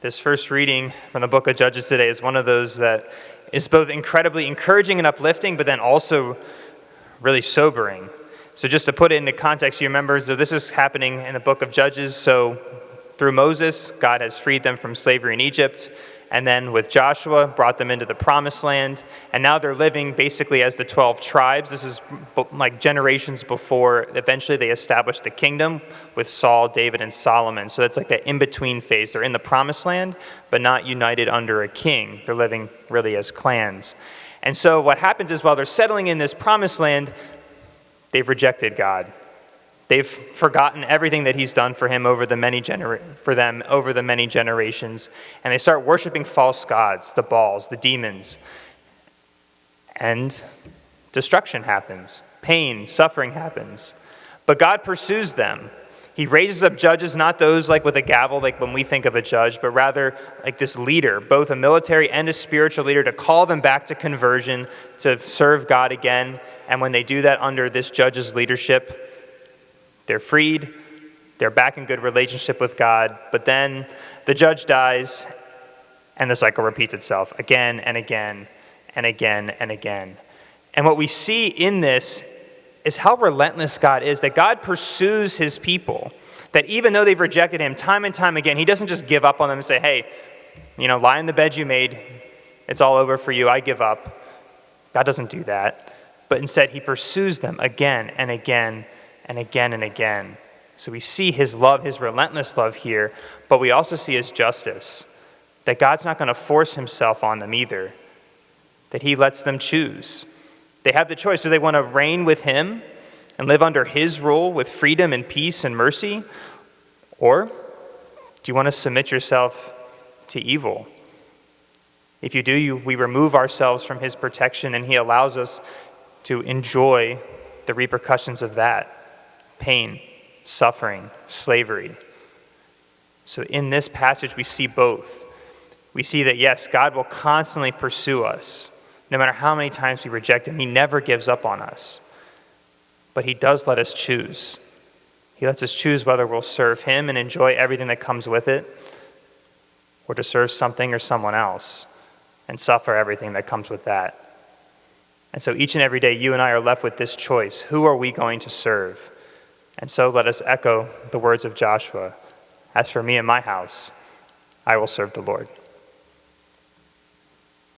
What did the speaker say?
This first reading from the book of Judges today is one of those that is both incredibly encouraging and uplifting, but then also really sobering. So just to put it into context, you remember, so this is happening in the book of Judges. So through Moses, God has freed them from slavery in Egypt. And then with Joshua, brought them into the promised land. And now they're living basically as the 12 tribes. This is like generations before eventually they established the kingdom with Saul, David, and Solomon. So it's like that in-between phase. They're in the promised land, but not united under a king. They're living really as clans. And so what happens is while they're settling in this promised land, they've rejected God. They've forgotten everything that he's done for them over the many generations, and they start worshiping false gods, the Baals, the demons. And destruction happens. Pain, suffering happens. But God pursues them. He raises up judges, not those like with a gavel, like when we think of a judge, but rather like this leader, both a military and a spiritual leader, to call them back to conversion, to serve God again. And when they do that under this judge's leadership, they're freed, they're back in good relationship with God, but then the judge dies, and the cycle repeats itself again and again and again and again. And what we see in this is how relentless God is, that God pursues his people, that even though they've rejected him time and time again, he doesn't just give up on them and say, hey, lie in the bed you made, it's all over for you, I give up. God doesn't do that, but instead he pursues them again and again and again and again. So we see his love, his relentless love here, but we also see his justice, that God's not going to force himself on them either, that he lets them choose. They have the choice. Do they want to reign with him and live under his rule with freedom and peace and mercy? Or do you want to submit yourself to evil? If you do, we remove ourselves from his protection, and he allows us to enjoy the repercussions of that. Pain, suffering, slavery. So in this passage, we see both. We see that, yes, God will constantly pursue us. No matter how many times we reject him, he never gives up on us. But he does let us choose. He lets us choose whether we'll serve him and enjoy everything that comes with it, or to serve something or someone else and suffer everything that comes with that. And so each and every day, you and I are left with this choice. Who are we going to serve? And so let us echo the words of Joshua. As for me and my house, I will serve the Lord.